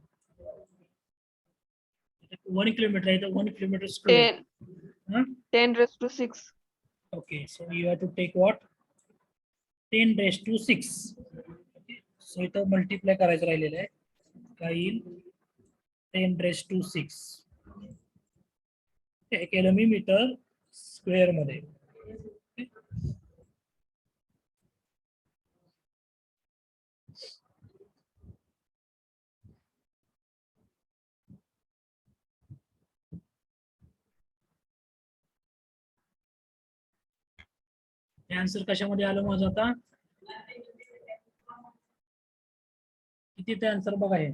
1 किलोमीटर आहे तर 1 kilometre square. 10⁻⁶. Okay, so you have to take what? 10⁻⁶. So इथं मल्टिप्लाय करायचं राहिलेलं आहे. काय येईल? 10⁻⁶. हे केलं मी मीटर स्क्वेअर मध्ये. आन्सर कशामध्ये आलं माझं आता? किती ते आन्सर बघा हे.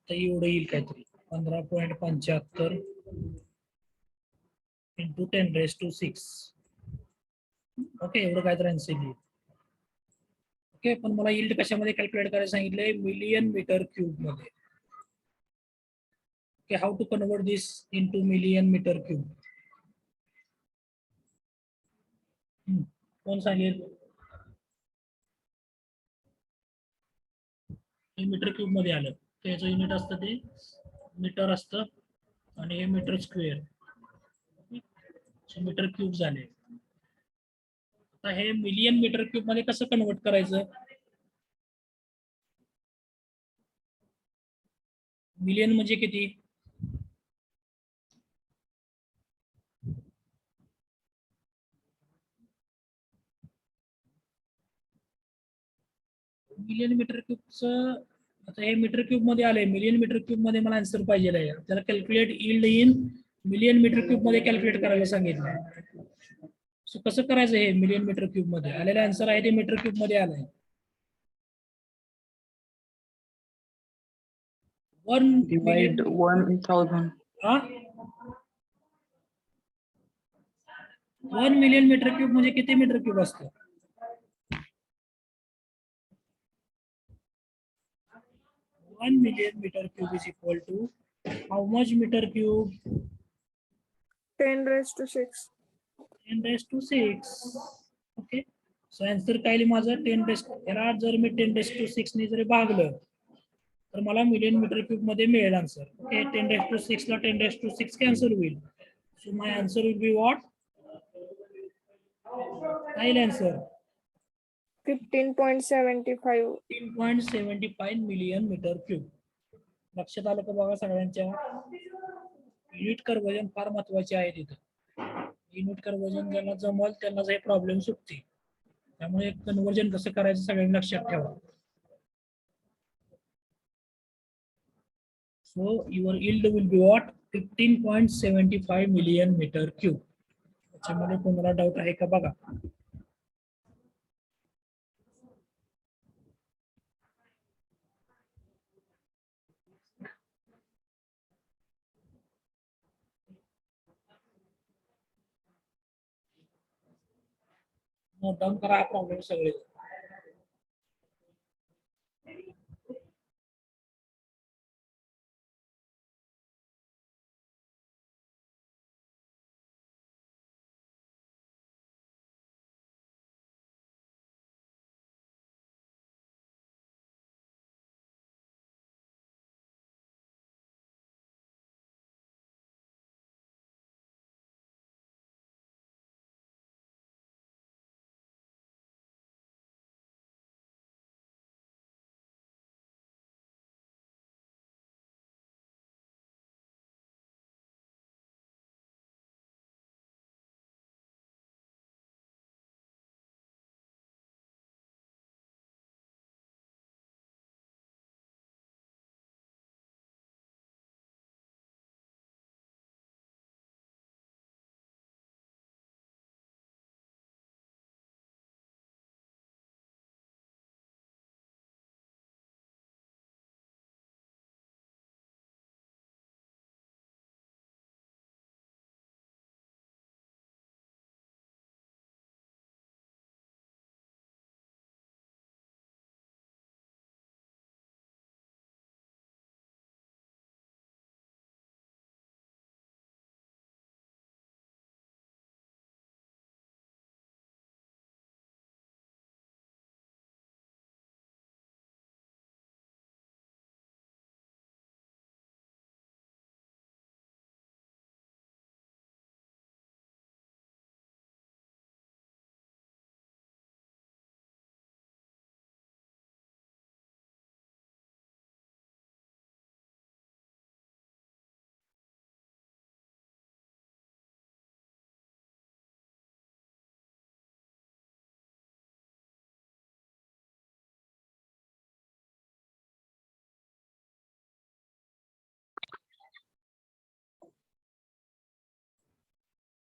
तर एवढं येईल काहीतरी 15.75 इंटू 10⁻⁶. ओके, एवढं काहीतरी आन्सर येईल. ओके, पण मला यील्ड कशामध्ये कॅल्क्युलेट करायला सांगितलंय? मिलियन मीटर क्यूब मध्ये. Okay, how to convert this into million metre cube? कोण सांगेल? हे मीटर क्यूब मध्ये आलं, त्याचं युनिट असतं ते मीटर असतं आणि हे मीटर स्क्वेअर, मीटर क्यूब झाले. आता हे मिलियन मीटर क्यूब मध्ये कसं कन्वर्ट करायचं? मिलियन म्हणजे किती? मिलियन मीटर क्यूबचं, आता हे मीटर क्यूब मध्ये आलंय, मिलियन मीटर क्यूब मध्ये मला आन्सर पाहिजे आहे. त्याला calculate yield in million metre cube मध्ये कॅल्क्युलेट करायला सांगितलंय. सो कसं करायचं? हे मिलियन मीटर क्यूब मध्ये आलेलं आन्सर आहे ते मीटर क्यूब मध्ये आलंय. 1 डिवाइड 1000. 1 मिलियन मीटर क्यूब म्हणजे किती मीटर क्यूब असतं? 1 million metre cube is equal to how much metre cube? 10⁻⁶. 10⁻⁶. Okay, so answer काय येईल माझं? 10⁻, याला जर मी 10⁻⁶ ने जरी भागलं तर मला मिलियन मीटर क्यूब मध्ये मिळेल आन्सर. ओके, 10⁻⁶ ला 10⁻⁶ कॅन्सल होईल. So my answer will be what? काय येईल आन्सर? 15.75. 15.75 million metre cube. लक्षात आलं का बघा सगळ्यांच्या? युनिट कन्वर्जन फार महत्वाचे आहे तिथं. युनिट कन्वर्जन ज्यांना जमल त्यांनाच हे प्रॉब्लेम सुटतील. त्यामुळे कन्वर्जन कसं करायचं सगळ्यांनी लक्षात ठेवा. So your yield will be what? 15.75 million metre cube. त्याच्यामध्ये कोणाला डाऊट आहे का बघा? नोट डाऊन करा हा प्रॉब्लेम सगळे.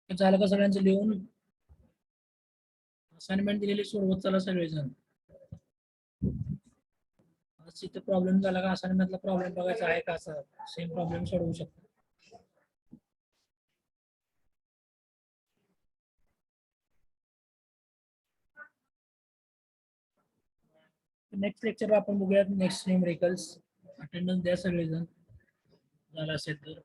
झालं का सगळ्यांचं लिहून? असाइनमेंट दिलेली सोडवत चला सगळेजण. तिथे प्रॉब्लेम झाला का असाइनमेंटला प्रॉब्लेम बघायचा आहे का असं सेम प्रॉब्लेम सोडवू शकतो. नेक्स्ट लेक्चर आपण बघूयात नेक्स्ट न्यूमेरिकल्स. अटेंडन्स द्या सगळेजण झालं असेल तर.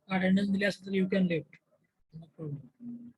अटेंडन्स दिली असेल तर you can lift. No problem.